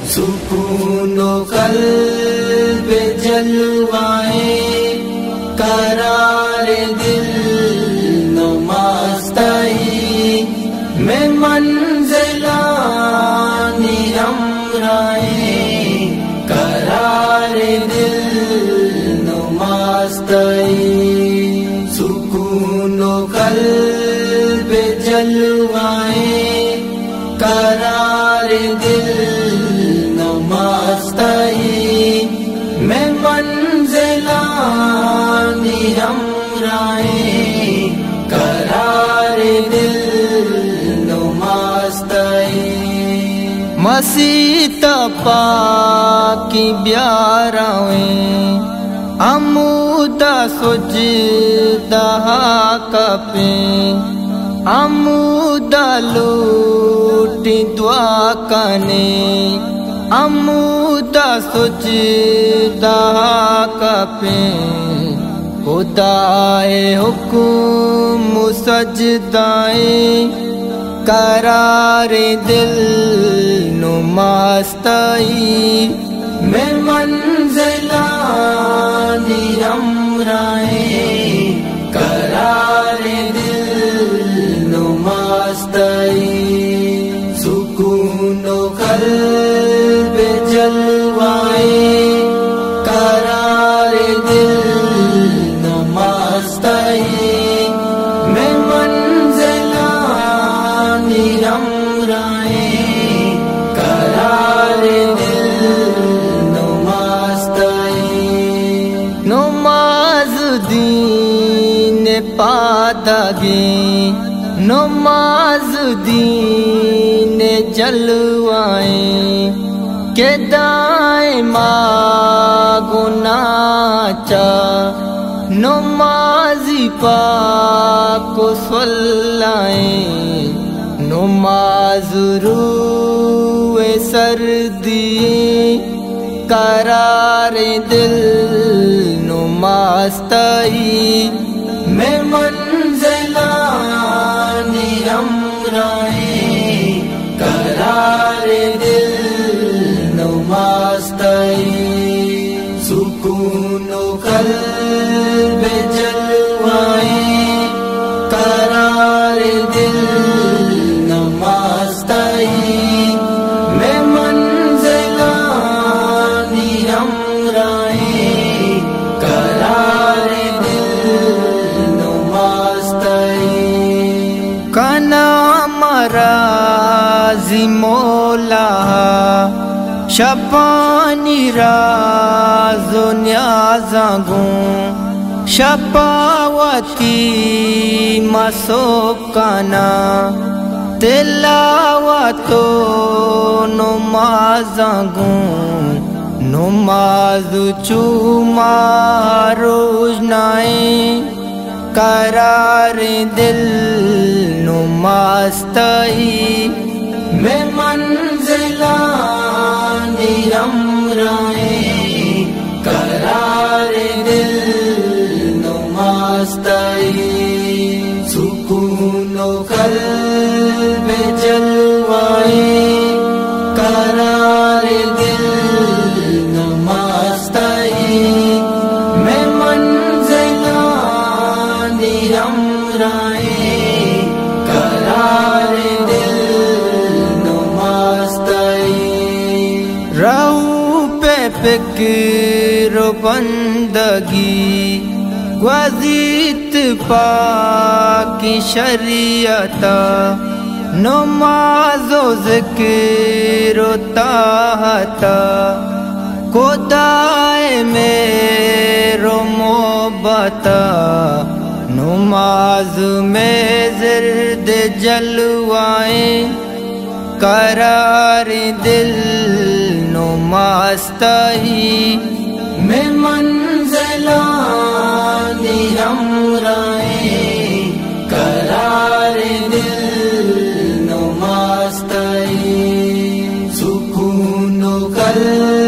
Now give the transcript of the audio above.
سکون و قلب جلوائیں قرار دل نماستائی میں منزلانی ہمراہیں قرار دل نماستائی سکون و قلب جلوائیں قرار دل نماستائی میں منزلانی ہمراہیں قرار دل نماستائی مسیح پاکی بیاراویں عمودہ سجدہ کپیں عمودہ لوٹی دعا کنے عمودہ سجدہ کپیں خدائے حکم سجدائیں قرار دل نماستائی میں منزلانی ہمراہیں قرار دل نماستائی سکون و قلب جلوائیں قرار دل نماستائی میں منزلانی ہمراہیں قرار دل نماستائی نماز دین پادگی نماز دین جلوائیں کہ دائما گناہ چا نمازی پاک کو صلائیں نماز روح سردی قرار دل نماستائی میں منزلانی ہمراہیں قرار دل نماستائی سکون و قلب جلوائیں قرار دل نماستائی میں منزلانی ہمراہیں قرار دل نماستائی کنا مرازی مولا شپانی راز و نیازاں گوں شپاوتی مسوکانا تلاوتو نمازاں گوں نماز چوما روزنائیں قرار دل نماستائی میں منزلانی ہمراہیں قرار دل نماستائی سکون و قلب جلوائیں قرار دل نماستائی میں منزلانی ہمراہیں قرار دل نماستائی رہو پہ فکر و بندگی گزیت پاکی شریعت نماز و ذکر و طاعت خدائے میرو محبت نماز میں زرد جلوائیں قرار دل نماستائی میں منزلانی ہمراہیں قرار دل نماستائی سکون و قلب